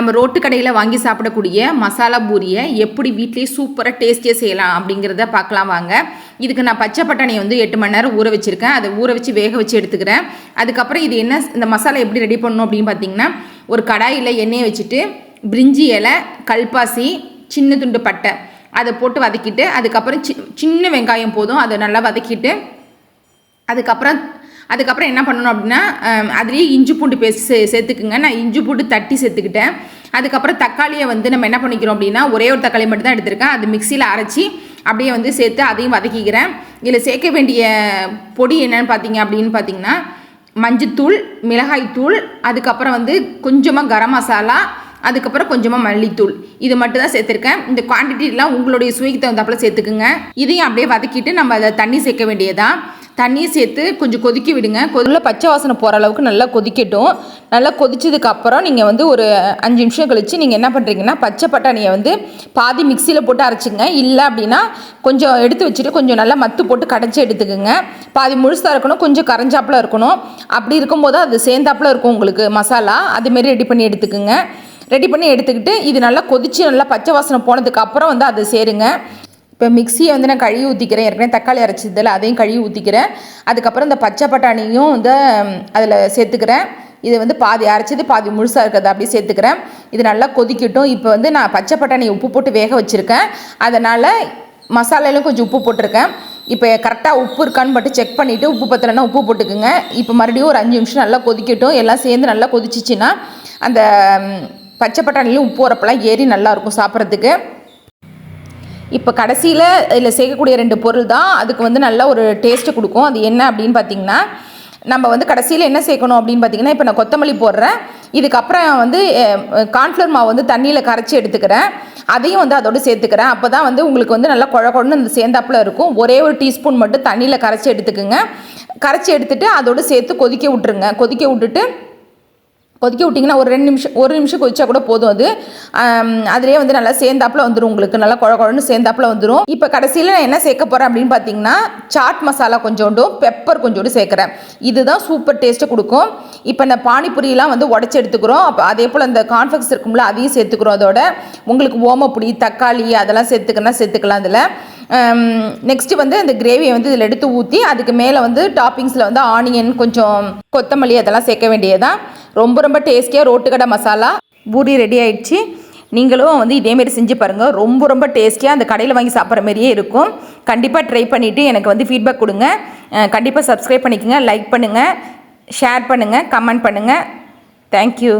நம்ம ரோட்டு கடையில் வாங்கி சாப்பிடக்கூடிய மசாலா பூரியை எப்படி வீட்லேயே சூப்பராக டேஸ்டியாக செய்யலாம் அப்படிங்கிறத பார்க்கலாம் வாங்க. இதுக்கு நான் பச்சை பட்டாணியை வந்து 8 மணி நேரம் ஊற வச்சுருக்கேன். அதை ஊற வச்சு வேக வச்சு எடுத்துக்கிறேன். அதுக்கப்புறம் இது என்ன இந்த மசாலா எப்படி ரெடி பண்ணணும் அப்படின்னு பார்த்தீங்கன்னா, ஒரு கடாயில் எண்ணெயை வச்சுட்டு பிரிஞ்சி இலை, கல்பாசி, சின்ன துண்டு பட்டை அதை போட்டு வதக்கிட்டு, அதுக்கப்புறம் சின்ன வெங்காயம் போதும் அதை நல்லா வதக்கிட்டு, அதுக்கப்புறம் என்ன பண்ணணும் அப்படின்னா, அதுலேயே இஞ்சி பூண்டு பேஸ்ட் சேர்த்துக்குங்க. நான் இஞ்சி பூண்டு தட்டி சேர்த்துக்கிட்டேன். அதுக்கப்புறம் தக்காளியை வந்து நம்ம என்ன பண்ணிக்கிறோம் அப்படின்னா, ஒரே ஒரு தக்காளி மட்டும் தான் எடுத்திருக்கேன். அது மிக்சியில் அரைச்சி அப்படியே வந்து சேர்த்து அதையும் வதக்கிக்கிறேன். இதில் சேர்க்க வேண்டிய பொடி என்னென்னு பார்த்தீங்கன்னா மஞ்சத்தூள், மிளகாய்த்தூள், அதுக்கப்புறம் வந்து கொஞ்சமாக கரம் மசாலா, அதுக்கப்புறம் கொஞ்சமாக மல்லித்தூள், இது மட்டும் தான் சேர்த்துருக்கேன். இந்த குவான்டிட்டிலாம் உங்களுடைய சுவைக்கு தகுந்தாப்பில் சேர்த்துக்குங்க. இதையும் அப்படியே வதக்கிட்டு நம்ம அதை தண்ணி சேர்க்க வேண்டியதான். தண்ணியை சேர்த்து கொஞ்சம் கொதிக்க விடுங்க. பச்சை வாசனை போகிற அளவுக்கு நல்லா கொதிக்கட்டும். நல்லா கொதிச்சதுக்கப்புறம் நீங்கள் வந்து ஒரு 5 நிமிஷம் கழித்து நீங்கள் என்ன பண்ணுறீங்கன்னா, பச்சை பட்டாணியை வந்து பாதி மிக்சியில் போட்டு அரைச்சிங்க. இல்லை அப்படின்னா கொஞ்சம் எடுத்து வச்சுட்டு கொஞ்சம் நல்லா மத்து போட்டு கடைச்சி எடுத்துக்குங்க. பாதி முழுசாக இருக்கணும், கொஞ்சம் கரைஞ்சாப்பில் இருக்கணும். அப்படி இருக்கும்போது அது சேர்ந்தாப்பில் இருக்கும் உங்களுக்கு மசாலா. அதுமாரி ரெடி பண்ணி எடுத்துக்குங்க. ரெடி பண்ணி எடுத்துக்கிட்டு இது நல்லா கொதித்து நல்லா பச்சை வாசனை போனதுக்கப்புறம் வந்து அதை சேருங்க. இப்போ மிக்சியை வந்து நான் கழுவி ஊற்றிக்கிறேன். ஏற்கனவே தக்காளி அரைச்சதில் அதையும் கழுவி ஊற்றிக்கிறேன். அதுக்கப்புறம் இந்த பச்சை பட்டாணியும் வந்து அதில் சேர்த்துக்கிறேன். இது வந்து பாதி அரைச்சது பாதி முழுசாக இருக்கிறது அப்படியே சேர்த்துக்கிறேன். இது நல்லா கொதிக்கட்டும். இப்போ வந்து நான் பச்சை பட்டாணியை உப்பு போட்டு வேக வச்சுருக்கேன். அதனால் மசாலாலையும் கொஞ்சம் உப்பு போட்டிருக்கேன். இப்போ கரெக்டாக உப்பு இருக்கான்னு மட்டும் செக் பண்ணிவிட்டு, உப்பு பத்தலைன்னா உப்பு போட்டுக்குங்க. இப்போ மறுபடியும் ஒரு 5 நிமிஷம் நல்லா கொதிக்கட்டும். எல்லாம் சேர்ந்து நல்லா கொதிச்சிச்சின்னா அந்த பச்சை பட்டாணிலையும் உப்பு உரப்பெல்லாம் ஏறி நல்லாயிருக்கும் சாப்பிட்றதுக்கு. இப்போ கடைசியில் இதில் சேர்க்கக்கூடிய 2 பொருள் தான் அதுக்கு வந்து நல்ல ஒரு டேஸ்ட்டு கொடுக்கும். அது என்ன அப்படின்னு பார்த்தீங்கன்னா, நம்ம வந்து கடைசியில் என்ன சேர்க்கணும் அப்படின்னு பார்த்தீங்கன்னா, இப்போ நான் கொத்தமல்லி போடுறேன். இதுக்கப்புறம் வந்து கார்ன்ஃப்ளவர் மாவு வந்து தண்ணியில் கரைச்சி எடுத்துக்கிறேன். அதையும் வந்து அதோடு சேர்த்துக்கிறேன். அப்போ தான் வந்து உங்களுக்கு வந்து நல்லா குழன்னு இந்த சேர்ந்தாப்பில் இருக்கும். ஒரே ஒரு டீஸ்பூன் மட்டும் தண்ணியில் கரைச்சி எடுத்துக்குங்க. கரைச்சி எடுத்துகிட்டு அதோடு சேர்த்து கொதிக்க விட்டுருங்க. கொதிக்க விட்டிங்கன்னா ஒரு 2 நிமிஷம் 1 நிமிஷம் கொதிச்சா கூட போதும். அது அதிலே வந்து நல்லா சேர்ந்தாப்பில் வந்துடும். உங்களுக்கு நல்லா குழன்னு சேர்ந்தாப்பில் வந்துடும். இப்போ கடைசியில் நான் என்ன சேர்க்க போகிறேன் அப்படின்னு பார்த்தீங்கன்னா, சாட் மசாலா கொஞ்சோண்டும், பெப்பர் கொஞ்சோண்டு சேர்க்குறேன். இதுதான் சூப்பர் டேஸ்ட்டு கொடுக்கும். இப்போ இந்த பானிபூரியெலாம் வந்து உடச்சி எடுத்துக்கிறோம். அப்போ அதே போல் இந்த கார்ன்ஃப்ளெக்ஸ் இருக்கும்ல, அதையும் சேர்த்துக்கிறோம். அதோட உங்களுக்கு ஓமப்பொடி, தக்காளி அதெல்லாம் சேர்த்துக்கலாம் அதில். நெக்ஸ்ட்டு வந்து அந்த கிரேவியை வந்து இதில் எடுத்து ஊற்றி அதுக்கு மேலே வந்து டாப்பிங்ஸில் வந்து ஆனியன், கொஞ்சம் கொத்தமல்லி அதெல்லாம் சேர்க்க வேண்டியதான். ரொம்ப ரொம்ப டேஸ்டியாக ரோட்டு கடை மசாலா பூரி ரெடி ஆகிடுச்சு. நீங்களும் வந்து இதேமாரி செஞ்சு பாருங்கள். ரொம்ப ரொம்ப டேஸ்டியாக அந்த கடையில் வாங்கி சாப்பிட்ற மாதிரியே இருக்கும். கண்டிப்பாக ட்ரை பண்ணிவிட்டு எனக்கு வந்து ஃபீட்பேக் கொடுங்க. கண்டிப்பாக சப்ஸ்கிரைப் பண்ணிக்கோங்க, லைக் பண்ணுங்கள், ஷேர் பண்ணுங்கள், கமெண்ட் பண்ணுங்கள். தேங்க்யூ.